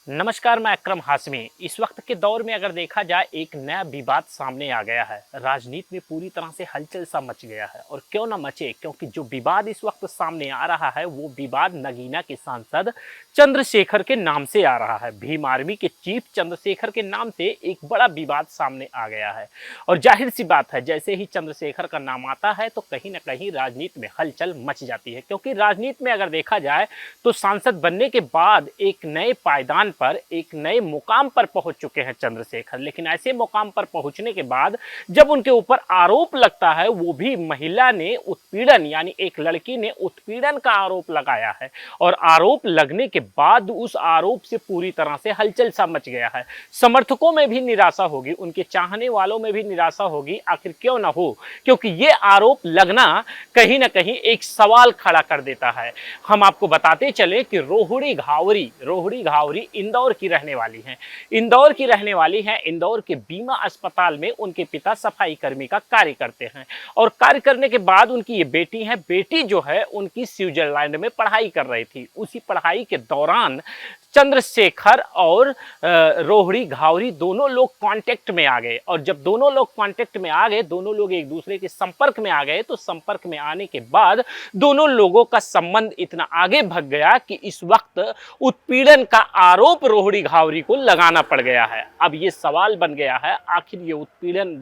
नमस्कार, मैं अकरम हाशमी। इस वक्त के दौर में अगर देखा जाए एक नया विवाद सामने आ गया है। राजनीति में पूरी तरह से हलचल सा मच गया है और क्यों ना मचे, क्योंकि जो विवाद इस वक्त सामने आ रहा है वो विवाद नगीना के सांसद चंद्रशेखर के नाम से आ रहा है। भीम आर्मी के चीफ चंद्रशेखर के नाम से एक बड़ा विवाद सामने आ गया है और जाहिर सी बात है, जैसे ही चंद्रशेखर का नाम आता है तो कहीं ना कहीं राजनीति में हलचल मच जाती है। क्योंकि राजनीति में अगर देखा जाए तो सांसद बनने के बाद एक नए पायदान पर, एक नए मुकाम पर पहुंच चुके हैं चंद्रशेखर। लेकिन ऐसे मुकाम पर पहुंचने के बाद जब उनके ऊपर आरोप लगता है, वो भी महिला ने उत्पीड़न, यानी एक लड़की ने उत्पीड़न का आरोप लगाया है, और आरोप लगने के बाद उस आरोप से पूरी तरह से हलचल सा मच गया है। समर्थकों में भी निराशा होगी, उनके चाहने वालों में भी निराशा होगी। आखिर क्यों ना हो, क्योंकि ये आरोप लगना कहीं ना कहीं एक सवाल खड़ा कर देता है। हम आपको बताते चले कि रोहिणी घावरी इंदौर की रहने वाली हैं। इंदौर के बीमा अस्पताल में उनके पिता सफाई कर्मी का कार्य करते हैं और कार्य करने के बाद उनकी ये बेटी है। बेटी जो है उनकी स्विट्जरलैंड में पढ़ाई कर रही थी। उसी पढ़ाई के दौरान चंद्रशेखर और रोहिणी घावरी दोनों लोग कांटेक्ट में आ गए, और जब दोनों लोग कांटेक्ट में आ गए, दोनों लोग एक दूसरे के संपर्क में आ गए, तो संपर्क में आने के बाद दोनों लोगों का संबंध इतना आगे भग गया कि इस वक्त उत्पीड़न का आरोप रोहिणी घावरी को लगाना पड़ गया है। अब ये सवाल बन गया है, आखिर ये उत्पीड़न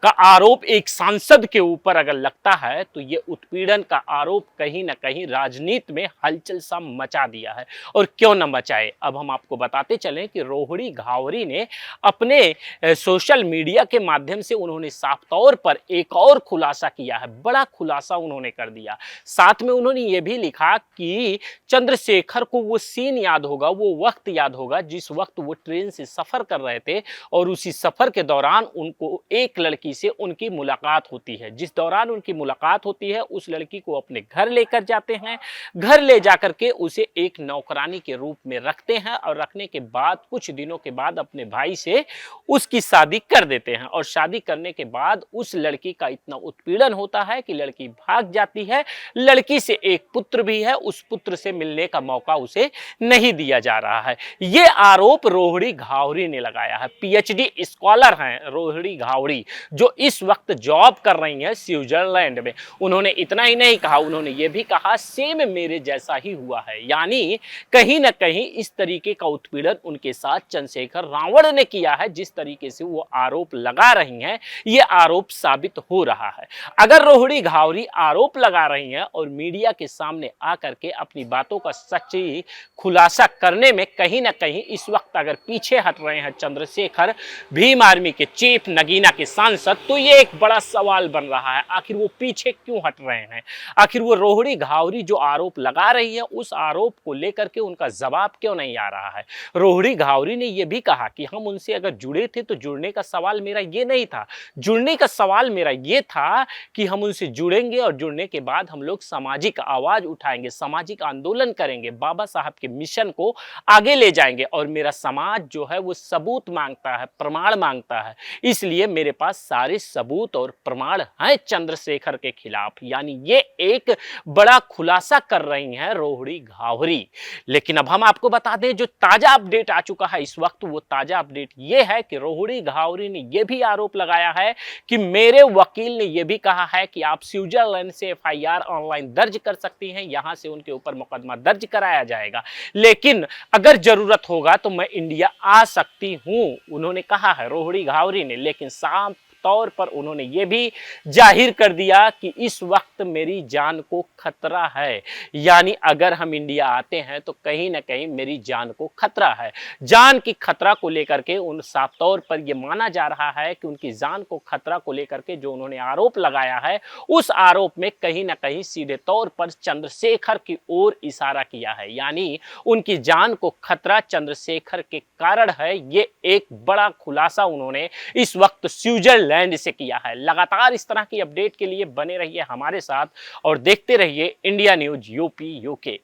का आरोप एक सांसद के ऊपर अगर लगता है तो ये उत्पीड़न का आरोप कहीं ना कहीं राजनीति में हलचल सा मचा दिया है। और क्यों न मचाए, अब हम आपको बताते चलें कि रोहिणी घावरी ने अपने सोशल मीडिया के माध्यम से उन्होंने साफ तौर पर एक और खुलासा किया है। बड़ा खुलासा उन्होंने कर दिया। साथ में उन्होंने ये भी लिखा कि चंद्रशेखर को वो सीन याद होगा, वो वक्त याद होगा जिस वक्त वो ट्रेन से सफर कर रहे थे और उसी सफर के दौरान उनको एक लड़की से उनकी मुलाकात होती है। जिस दौरान उनकी मुलाकात होती है, उस लड़की को अपने घर लेकर जाते हैं। घर ले जाकर के उसे एक नौकरानी के रूप में रखते हैं और रखने के बाद कुछ दिनों के बाद अपने भाई से उसकी शादी कर देते हैं। और शादी करने के बाद उस लड़की का इतना उत्पीड़न होता है कि लड़की भाग जाती है। लड़की से एक पुत्र भी है, उस पुत्र से मिलने का मौका उसे नहीं दिया जा रहा है। ये आरोप रोहिणी घावरी ने लगाया है। पीएचडी स्कॉलर हैं रोहिणी घावरी, जो इस वक्त जॉब कर रही हैं स्विट्जरलैंड में। उन्होंने इतना ही नहीं कहा, उन्होंने ये भी कहा सेम मेरे जैसा ही हुआ है। यानी कहीं ना कहीं इस तरीके का उत्पीड़न उनके साथ चंद्रशेखर रावण ने किया है। जिस तरीके से वो आरोप लगा रही हैं, ये आरोप साबित हो रहा है। अगर रोहिणी घावरी आरोप लगा रही हैं और मीडिया के सामने आकर के अपनी बातों का सच्ची खुलासा करने में कहीं ना कहीं इस वक्त अगर पीछे हट रहे हैं चंद्रशेखर, भीम आर्मी के चीफ, नगीना के सांसद, तो ये एक बड़ा सवाल बन रहा है। आखिर वो पीछे क्यों हट रहे हैं? आखिर वो रोहिणी घावरी जो आरोप लगा रही है, उस आरोप को लेकर के उनका जवाब क्यों नहीं आ रहा है? रोहिणी घावरी ने यह भी कहा कि हम उनसे अगर जुड़े थे तो जुड़ने का सवाल मेरा ये नहीं था। जुड़ने का सवाल मेरा ये था कि हम उनसे जुड़ेंगे और जुड़ने के बाद हम लोग सामाजिक आवाज उठाएंगे, सामाजिक आंदोलन करेंगे, बाबा साहब के मिशन को आगे ले जाएंगे। और मेरा समाज जो है वो सबूत मांगता है, प्रमाण मांगता है। इसलिए मेरे पास सारे सबूत और प्रमाण हैं चंद्रशेखर के खिलाफ। यानी ये एक बड़ा खुलासा कर रही हैं रोहिणी घावरी। लेकिन अब हम आपको बता दें, जो ताजा अपडेट आ चुका है इस वक्त, वो ताजा अपडेट ये है कि रोहिणी घावरी ने यह भी आरोप लगाया है कि मेरे वकील ने यह भी कहा है कि आप स्विट्जरलैंड से एफआईआर ऑनलाइन दर्ज कर सकती हैं, यहां से उनके ऊपर मुकदमा दर्ज कराया जाएगा, लेकिन अगर जरूरत होगा तो मैं इंडिया आ सकती हूं, उन्होंने कहा है रोहिणी घावरी ने। लेकिन साफ तौर पर उन्होंने ये भी जाहिर कर दिया कि इस वक्त मेरी जान को खतरा है। यानी अगर हम इंडिया आते हैं तो कहीं ना कहीं मेरी जान को खतरा है। जान की खतरा को लेकर के उन साफ तौर पर यह माना जा रहा है कि उनकी जान को खतरा को लेकर के जो उन्होंने आरोप लगाया है, उस आरोप में कहीं ना कहीं सीधे तौर पर चंद्रशेखर की ओर इशारा किया है। यानी उनकी जान को खतरा चंद्रशेखर के कारण है। ये एक बड़ा खुलासा उन्होंने इस वक्त स्विट्जरलैंड से किया है। लगातार इस तरह की अपडेट के लिए बने रहिए हमारे साथ और देखते रहिए इंडिया न्यूज यूपी यूके।